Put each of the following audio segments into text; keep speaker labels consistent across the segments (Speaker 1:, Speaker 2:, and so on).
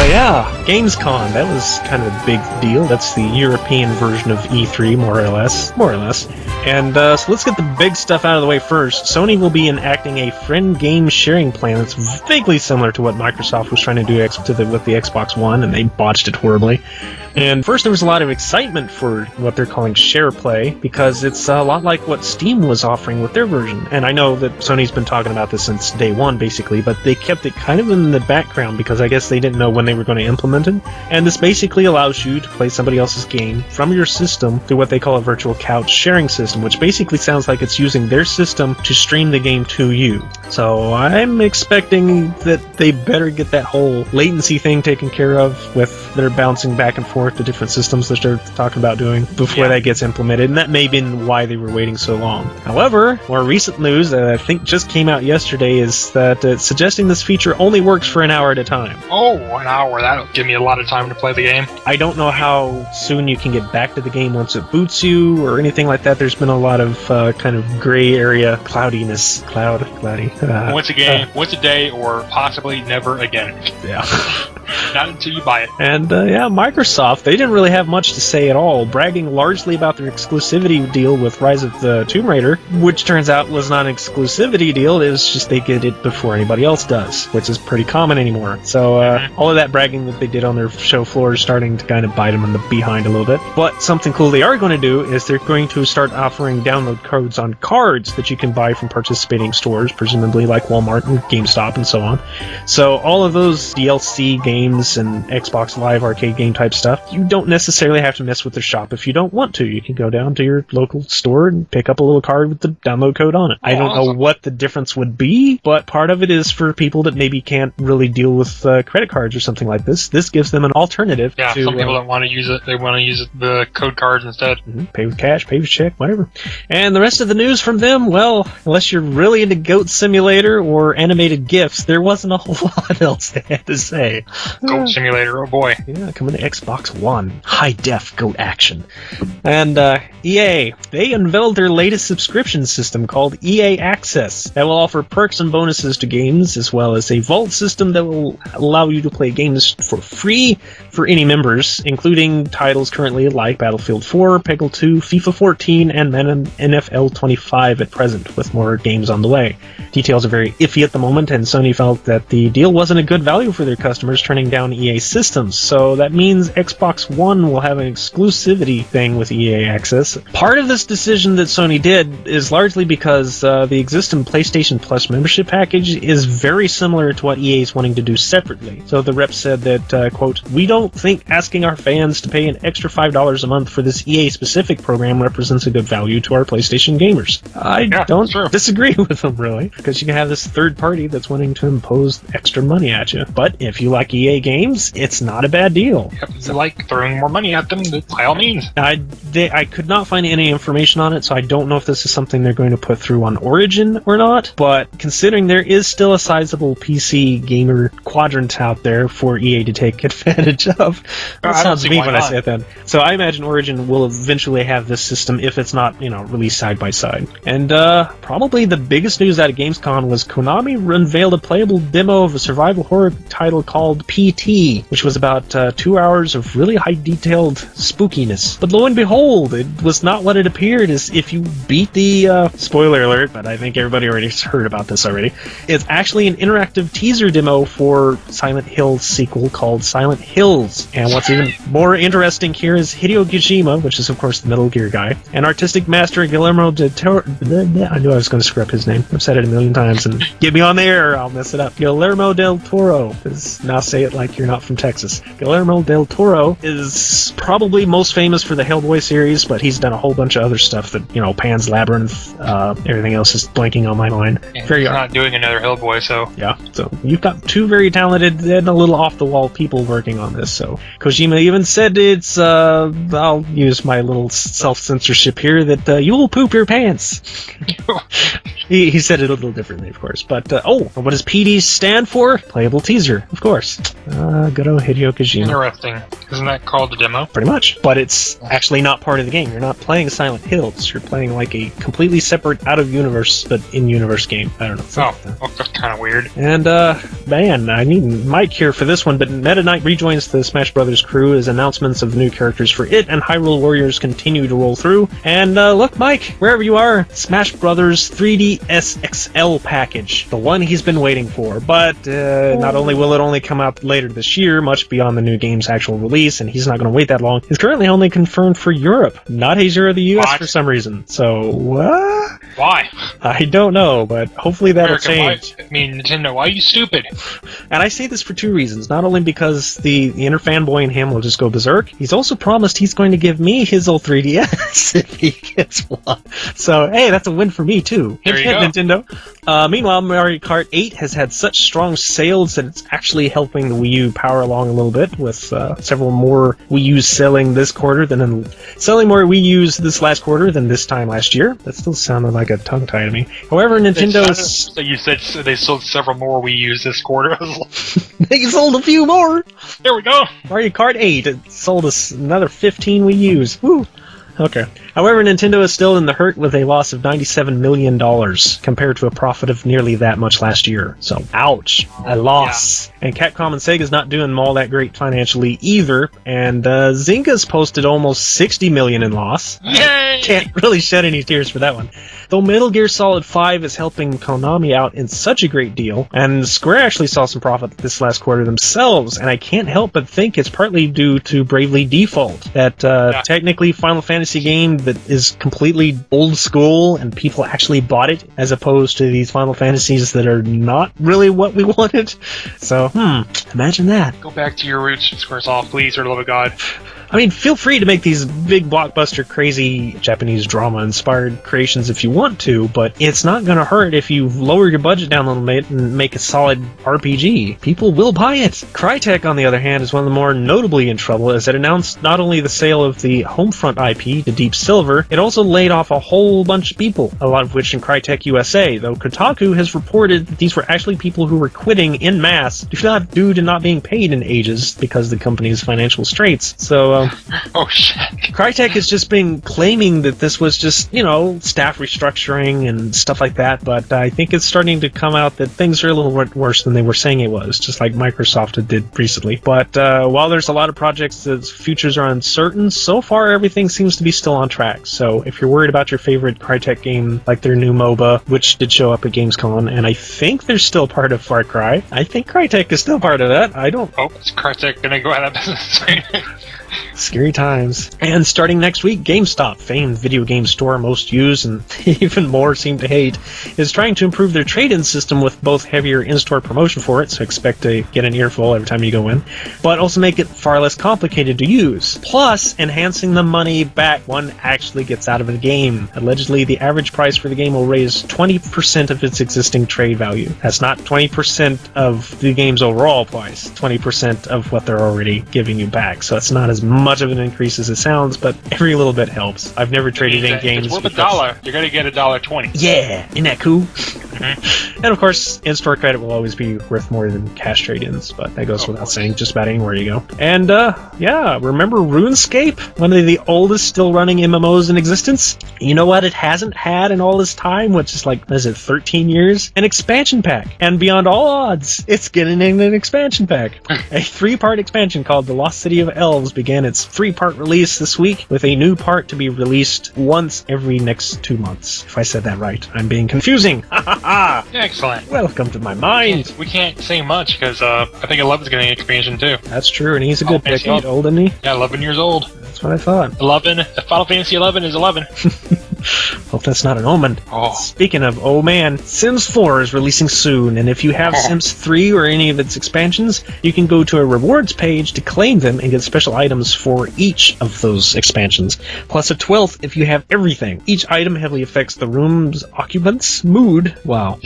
Speaker 1: Yeah, Gamescon, that was kind of a big deal. That's the European version of E3, more or less. And so let's get the big stuff out of the way first. Sony will be enacting a friend game sharing plan that's vaguely similar to what Microsoft was trying to do with the Xbox One, and they botched it horribly. And first there was a lot of excitement for what they're calling share play, because it's a lot like what Steam was offering with their version. And I know that Sony's been talking about this since day one, basically, but they kept it kind of in the background because I guess they didn't know when they were going to implement it. And this basically allows you to play somebody else's game from your system through what they call a virtual couch sharing system, which basically sounds like it's using their system to stream the game to you. So I'm expecting that they better get that whole latency thing taken care of with their bouncing back and forth to different systems that they're talking about doing before that gets implemented, and that may have been why they were waiting so long. However, more recent news that I think just came out yesterday is that it's suggesting this feature only works for an hour at a time.
Speaker 2: Oh, an hour. That'll give me a lot of time to play the game.
Speaker 1: I don't know how soon you can get back to the game once it boots you or anything like that. There's been a lot of kind of gray area cloudiness. Cloudy.
Speaker 2: Once a day, or possibly never again.
Speaker 1: Yeah.
Speaker 2: Not until you buy it.
Speaker 1: And Microsoft, they didn't really have much to say at all, bragging largely about their exclusivity deal with Rise of the Tomb Raider, which turns out was not an exclusivity deal. It was just they get it before anybody else does, which is pretty common anymore. So all of that bragging that they did on their show floor is starting to kind of bite them in the behind a little bit. But something cool they are going to do is they're going to start offering download codes on cards that you can buy from participating stores, presumably like Walmart and GameStop and so on. So all of those DLC games and Xbox Live arcade game type stuff, you don't necessarily have to mess with their shop if you don't want to. You can go down to your local store and pick up a little card with the download code on it. I don't know what the difference would be, but part of it is for people that maybe can't really deal with credit cards or something like this. This gives them an alternative.
Speaker 2: Yeah, some people don't want to use it. They want to use the code cards instead.
Speaker 1: Pay with cash, pay with check, whatever. And the rest of the news from them, well, unless you're really into Goat Simulator or animated GIFs, there wasn't a whole lot else they had to say.
Speaker 2: Goat Simulator, oh boy.
Speaker 1: Yeah, coming to Xbox One. High-def goat action. And EA, they unveiled their latest subscription system called EA Access that will offer perks and bonuses to games, as well as a vault system that will allow you to play games for free for any members, including titles currently like Battlefield 4, Pt.2, FIFA 14, and NFL 25 at present, with more games on the way. Details are very iffy at the moment, and Sony felt that the deal wasn't a good value for their customers turning down EA systems, so that means Xbox One will have an exclusivity thing with EA Access. Part of this decision that Sony did is largely because the existing PlayStation Plus membership package is very similar to what EA is wanting to do separately. So the rep said that, quote, "We don't think asking our fans to pay an extra $5 a month for this EA-specific program represents a good value to our PlayStation gamers." I don't disagree with them, really, because you can have this third party that's wanting to impose extra money at you. But if you like EA games, it's not a bad deal.
Speaker 2: Yep, if you like throwing more money at them, by all means.
Speaker 1: I could not find any information on it, so I don't know if this is something they're going to put through on Origin or not, but considering there is still a sizable PC gamer quadrant out there for EA to take advantage of, that sounds mean when I say that. So I imagine Origin will eventually have this system if it's not, released side by side. And probably the biggest news out of Gamescom was Konami unveiled a playable demo of a survival horror title called Pt, which was about 2 hours of really high-detailed spookiness. But lo and behold, it was not what it appeared. As if you beat the spoiler alert, but I think everybody already heard about this already. It's actually an interactive teaser demo for Silent Hill's sequel called Silent Hills. And what's even more interesting here is Hideo Kojima, which is of course the Metal Gear guy, and artistic master Guillermo del Toro. I knew I was going to screw up his name. I've said it a million times, and get me on the air, I'll mess it up. Guillermo del Toro. Now say it like you're not from Texas. Guillermo del Toro is probably most famous for the Hellboy series, but he's done a whole bunch of other stuff that, Pan's Labyrinth, everything else is blanking on my mind.
Speaker 2: Yeah, he's not doing another Hellboy, so...
Speaker 1: Yeah, so you've got two very talented and a little off-the-wall people working on this, so... Kojima even said it's, I'll use my little self-censorship here, that you will poop your pants. He said it a little differently, of course, but, what does PD stand for? Playable teaser, of course. Good old Hideo Kojima.
Speaker 2: Interesting. Isn't that called the demo?
Speaker 1: Pretty much. But it's actually not part of the game. You're not playing Silent Hills. You're playing like a completely separate, out-of-universe, but in-universe game. I don't know.
Speaker 2: Oh, well, that's kind of weird.
Speaker 1: And, man, I need Mike here for this one, but Meta Knight rejoins the Smash Brothers crew as announcements of new characters for it and Hyrule Warriors continue to roll through. And, look, Mike, wherever you are, Smash Brothers 3DS XL package. The one he's been waiting for. But, not only will it only come out later this year, much beyond the new game's actual release, and he's not going to wait that long, it's currently only confirmed for Europe, not Asia or the US
Speaker 2: What?
Speaker 1: for some reason. So, what?
Speaker 2: Why?
Speaker 1: I don't know, but hopefully that'll change.
Speaker 2: Why, I mean, Nintendo, why are you stupid?
Speaker 1: And I say this for two reasons. Not only because the inner fanboy in him will just go berserk, he's also promised he's going to give me his old 3DS if he gets one. So, hey, that's a win for me, too.
Speaker 2: There you
Speaker 1: Hint,
Speaker 2: go.
Speaker 1: Nintendo. Meanwhile, Mario Kart 8 has had such strong sales that it's actually helping the Wii U power along a little bit, with several more Wii U's selling this quarter selling more Wii U's this last quarter than this time last year. That still sounded like a tongue tie to me. However, Nintendo's...
Speaker 2: So you said they sold several more Wii U's this quarter.
Speaker 1: They sold a few more!
Speaker 2: There we go.
Speaker 1: Mario Kart 8, it sold us another 15 Wii U's. Woo! Okay. However, Nintendo is still in the hurt with a loss of $97 million compared to a profit of nearly that much last year. So, ouch. A loss. Yeah. And Capcom and Sega's not doing them all that great financially either. And Zynga's posted almost $60 million in loss.
Speaker 2: Yay!
Speaker 1: Can't really shed any tears for that one. Though Metal Gear Solid 5 is helping Konami out in such a great deal, and Square actually saw some profit this last quarter themselves, and I can't help but think it's partly due to Bravely Default. That technically Final Fantasy game that is completely old school, and people actually bought it, as opposed to these Final Fantasies that are not really what we wanted. So, imagine that.
Speaker 2: Go back to your roots, Squaresoft, please, for the love of God.
Speaker 1: I mean, feel free to make these big blockbuster, crazy Japanese drama-inspired creations if you want to, but it's not going to hurt if you lower your budget down a little bit and make a solid RPG. People will buy it. Crytek, on the other hand, is one of the more notably in trouble, as it announced not only the sale of the Homefront IP to Deep Silver, it also laid off a whole bunch of people, a lot of which in Crytek USA, though Kotaku has reported that these were actually people who were quitting en masse due to not being paid in ages because of the company's financial straits. So,
Speaker 2: oh shit.
Speaker 1: Crytek has just been claiming that this was just, staff restructuring and stuff like that, but I think it's starting to come out that things are a little worse than they were saying it was, just like Microsoft did recently. But while there's a lot of projects that futures are uncertain, so far everything seems to be still on track. So if you're worried about your favorite Crytek game, like their new MOBA, which did show up at Gamescom, and I think they're still part of Far Cry, I think Crytek is still part of that. I don't...
Speaker 2: Oh, is Crytek gonna go out of business?
Speaker 1: Scary times. And starting next week, GameStop, famed video game store most use and even more seem to hate, is trying to improve their trade-in system with both heavier in-store promotion for it, so expect to get an earful every time you go in, but also make it far less complicated to use. Plus, enhancing the money back one actually gets out of the game. Allegedly, the average price for the game will raise 20% of its existing trade value. That's not 20% of the game's overall price, 20% of what they're already giving you back. So it's not as much of an increase as it sounds, but every little bit helps. I've never traded in games.
Speaker 2: It's worth $1. You're gonna get $1.20.
Speaker 1: Yeah, isn't that cool? Mm-hmm. And of course, in-store credit will always be worth more than cash trade-ins, but that goes without saying just about anywhere you go. And remember RuneScape? One of the oldest still running MMOs in existence? You know what it hasn't had in all this time, which is 13 years? An expansion pack. And beyond all odds, it's getting an expansion pack. A 3-part expansion called The Lost City of Elves began its 3-part release this week, with a new part to be released once every next 2 months. If I said that right, I'm being confusing. Ha ha ha!
Speaker 2: Excellent.
Speaker 1: Welcome to my mind.
Speaker 2: We can't say much because I think 11's getting an expansion too.
Speaker 1: That's true, and he's a good pick. He's old, isn't he?
Speaker 2: Yeah, 11 years old.
Speaker 1: That's what I thought.
Speaker 2: 11. Final Fantasy 11 is 11.
Speaker 1: Hope that's not an omen.
Speaker 2: Oh.
Speaker 1: Speaking of, Sims 4 is releasing soon, and if you have Sims 3 or any of its expansions, you can go to a rewards page to claim them and get special items for each of those expansions, plus a 12th if you have everything. Each item heavily affects the room's occupant's mood. Wow.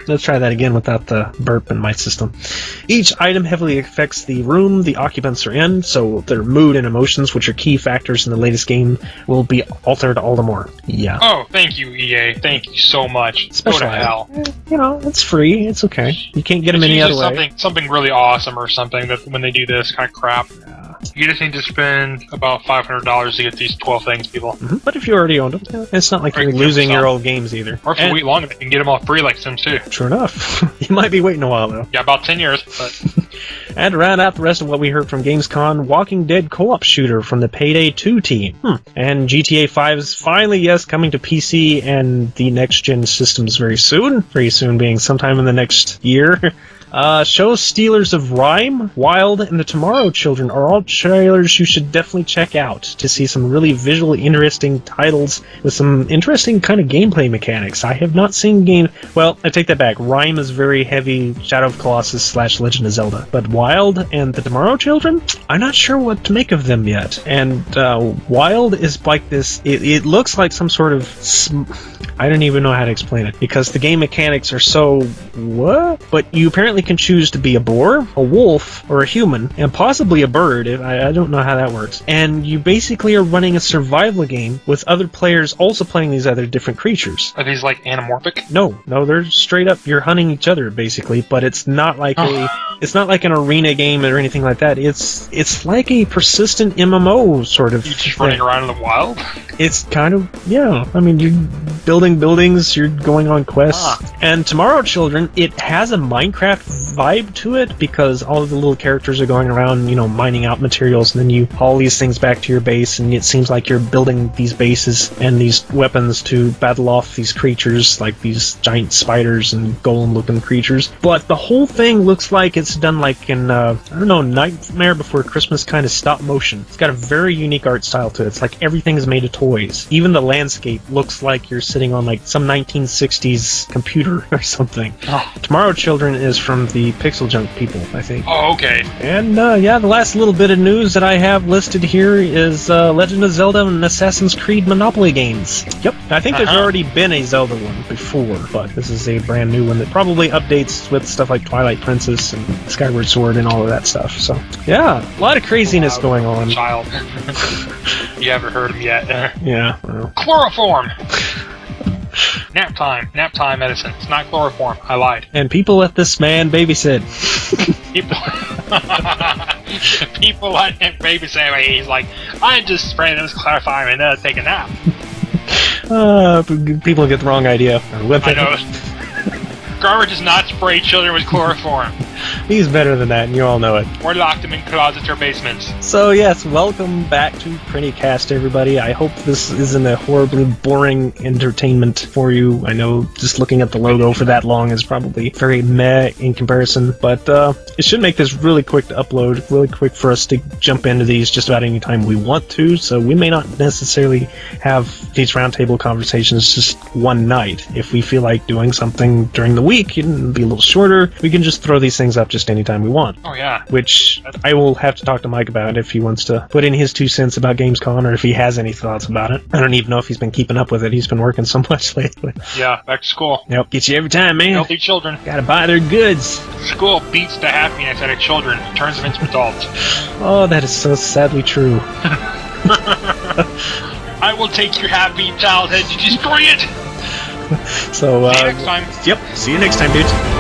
Speaker 1: Let's try that again without the burp in my system. Each item heavily affects the room the occupants are in, so their mood and emotions, which are key factors in the latest game, will be altered all the more. Yeah.
Speaker 2: Oh, thank you, EA. Thank you so much.
Speaker 1: Special
Speaker 2: Go to hell.
Speaker 1: It's free. It's okay. You can't get them any other way.
Speaker 2: Something really awesome or something that when they do this kind of crap. You just need to spend about $500 to get these 12 things, people.
Speaker 1: Mm-hmm. But if you already owned them, it's not like you're losing your old games either.
Speaker 2: Or if you wait long enough, you can get them all free like Sims 2.
Speaker 1: True enough. You might be waiting a while, though.
Speaker 2: Yeah, about 10 years. But.
Speaker 1: And to round out the rest of what we heard from Gamescom, Walking Dead co-op shooter from the Pt.2 team. And GTA 5 is finally, coming to PC and the next-gen systems very soon. Very soon being sometime in the next year. Shows Stealers of Rhyme, Wild, and the Tomorrow Children are all trailers you should definitely check out to see some really visually interesting titles with some interesting kind of gameplay mechanics. I have not seen Well, I take that back. Rhyme is very heavy Shadow of Colossus / Legend of Zelda. But Wild and the Tomorrow Children? I'm not sure what to make of them yet. And Wild is like this... It looks like some sort of... I don't even know how to explain it, because the game mechanics are so... What? But you apparently can choose to be a boar, a wolf, or a human, and possibly a bird. I don't know how that works. And you basically are running a survival game with other players also playing these other different creatures.
Speaker 2: Are these like anamorphic?
Speaker 1: No, they're straight up. You're hunting each other basically, but it's not like it's not like an arena game or anything like that. It's like a persistent MMO sort of.
Speaker 2: You just running around in the wild?
Speaker 1: It's kind of, I mean, you're building buildings, you're going on quests. And Tomorrow Children, it has a Minecraft vibe to it because all of the little characters are going around, mining out materials, and then you haul these things back to your base, and it seems like you're building these bases and these weapons to battle off these creatures, like these giant spiders and golem-looking creatures. But the whole thing looks like it's done like in, Nightmare Before Christmas kind of stop motion. It's got a very unique art style to it. It's like everything is made of toys. Even the landscape looks like you're sitting on like some 1960s computer or something. Tomorrow Children is from the Pixel Junk people, I think.
Speaker 2: Oh, okay.
Speaker 1: And the last little bit of news that I have listed here is Legend of Zelda and Assassin's Creed Monopoly games. Yep. I think there's already been a Zelda one before, but this is a brand new one that probably updates with stuff like Twilight Princess and Skyward Sword and all of that stuff. So, a lot of craziness going on.
Speaker 2: Child. You haven't heard him yet.
Speaker 1: Yeah. Well.
Speaker 2: Chloroform! Nap time medicine. It's not chloroform. I lied.
Speaker 1: And people let this man babysit.
Speaker 2: People let him babysit. He's like, I'm just spraying this chloroform and take a nap.
Speaker 1: People get the wrong idea.
Speaker 2: I know. Garbage does not spray children with chloroform.
Speaker 1: He's better than that, and you all know it.
Speaker 2: Or lock them in closets or basements.
Speaker 1: So yes, welcome back to PrinnyCast, everybody. I hope this isn't a horribly boring entertainment for you. I know just looking at the logo for that long is probably very meh in comparison, but it should make this really quick to upload, really quick for us to jump into these just about any time we want to, so we may not necessarily have these roundtable conversations just one night. If we feel like doing something during the week, it'll be a little shorter, we can just throw these things up just anytime we want.
Speaker 2: Oh, yeah.
Speaker 1: Which I will have to talk to Mike about if he wants to put in his 2 cents about Gamescon or if he has any thoughts about it. I don't even know if he's been keeping up with it. He's been working so much lately.
Speaker 2: Yeah, back to school.
Speaker 1: Yep, gets you every time, man.
Speaker 2: Healthy children.
Speaker 1: Gotta buy their goods.
Speaker 2: School beats the happiness out of children, turns them into adults.
Speaker 1: Oh, that is so sadly true.
Speaker 2: I will take your happy childhood to destroy it!
Speaker 1: So,
Speaker 2: see you next time.
Speaker 1: Yep, see you next time, dudes.